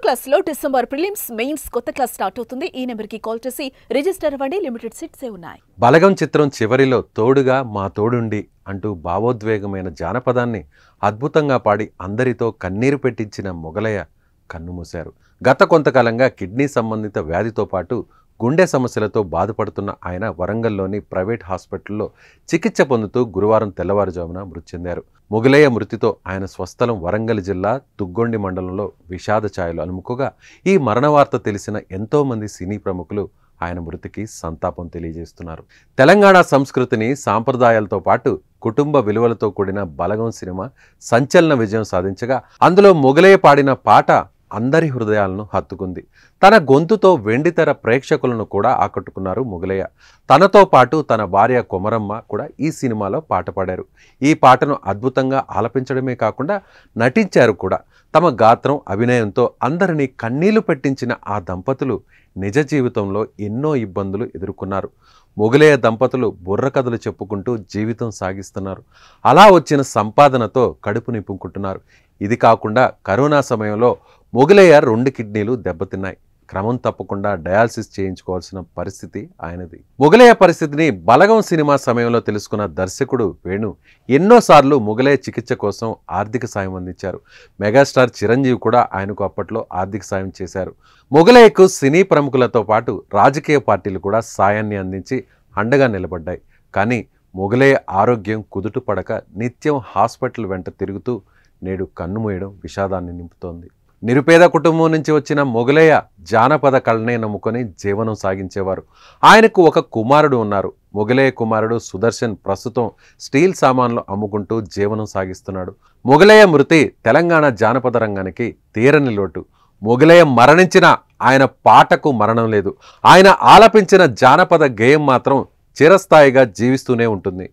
Class లో December prelims mains కొత్త class start అవుతుంది. ఈ నెంబర్ కి కాల్ చేసి రిజిస్టర్ అవ్వండి. లిమిటెడ్ సీట్సే ఉన్నాయి. బలగం చిత్రం చివరిలో తోడుగా మా తోడుండి అంటూ భావోద్వేగమైన జానపదాన్ని అద్భుతంగా పాడి అందరితో కన్నీరు పెట్టించిన మొగలయ్య కన్నుమూశారు. గత కొంతకాలంగా కిడ్నీ సంబంధిత వ్యాధితో పాటు గుండె సమస్యలతో బాధపడుతున్న ఆయన వరంగల్లోని ప్రైవేట్ హాస్పిటల్లో చికిత్స పొందుతూ గురువారం తెల్లవారుజామున మృతి చెందారు. మొగలయ్య మృతితో ఆయన స్వస్థలం వరంగల్ జిల్లా దుగ్గొండి మండలంలో విషాద ఛాయలు అలుముకోగా ఈ మరణ వార్త తెలిసిన ఎంతోమంది సినీ ప్రముఖులు ఆయన మృతికి సంతాపం తెలియజేస్తున్నారు. తెలంగాణ సంస్కృతిని సాంప్రదాయాలతో పాటు కుటుంబ విలువలతో కూడిన బలగం సినిమా సంచలన విజయం సాధించగా అందులో మొగలయ్య పాడిన పాట అందరి హృదయాలను హత్తుకుంది. తన గొంతుతో వెండితెర ప్రేక్షకులను కూడా ఆకట్టుకున్నారు మొగలయ్య. తనతో పాటు తన భార్య కొమరమ్మ కూడా ఈ సినిమాలో పాట పాడారు. ఈ పాటను అద్భుతంగా ఆలపించడమే కాకుండా నటించారు కూడా. తమ గాత్రం అభినయంతో అందరినీ కన్నీళ్లు పెట్టించిన ఆ దంపతులు నిజ జీవితంలో ఎన్నో ఇబ్బందులు ఎదుర్కొన్నారు. మొగలయ్య దంపతులు బుర్రకథలు చెప్పుకుంటూ జీవితం సాగిస్తున్నారు. అలా వచ్చిన సంపాదనతో కడుపు నింపుకుంటున్నారు. ఇది కాకుండా కరోనా సమయంలో మొగలయ్య 2 కిడ్నీలు దెబ్బతిన్నాయి. క్రమం తప్పకుండా డయాలసిస్ చేయించుకోవాల్సిన పరిస్థితి ఆయనది. మొగలయ్య పరిస్థితిని బలగం సినిమా సమయంలో తెలుసుకున్న దర్శకుడు వేణు ఎన్నోసార్లు మొగలయ్య చికిత్స కోసం ఆర్థిక సాయం అందించారు. మెగాస్టార్ చిరంజీవి కూడా ఆయనకు అప్పట్లో ఆర్థిక సాయం చేశారు. మొగలయ్యకు సినీ ప్రముఖులతో పాటు రాజకీయ పార్టీలు కూడా సాయాన్ని అందించి అండగా నిలబడ్డాయి. కానీ మొగలయ్య ఆరోగ్యం కుదుట పడక నిత్యం హాస్పిటల్ వెంట తిరుగుతూ నేడు కన్నుమూయడం విషాదాన్ని నింపుతోంది. నిరుపేద కుటుంబం నుంచి వచ్చిన మొగలయ్య జానపద కళనే నమ్ముకొని జీవనం సాగించేవారు. ఆయనకు ఒక కుమారుడు ఉన్నారు. మొగలయ్య కుమారుడు సుదర్శన్ ప్రస్తుతం స్టీల్ సామాన్లు అమ్ముకుంటూ జీవనం సాగిస్తున్నాడు. మొగలయ్య మృతి తెలంగాణ జానపద రంగానికి తీరని లోటు. మొగలయ్య మరణించిన ఆయన పాటకు మరణం లేదు. ఆయన ఆలపించిన జానపద గేయం మాత్రం చిరస్థాయిగా జీవిస్తూనే ఉంటుంది.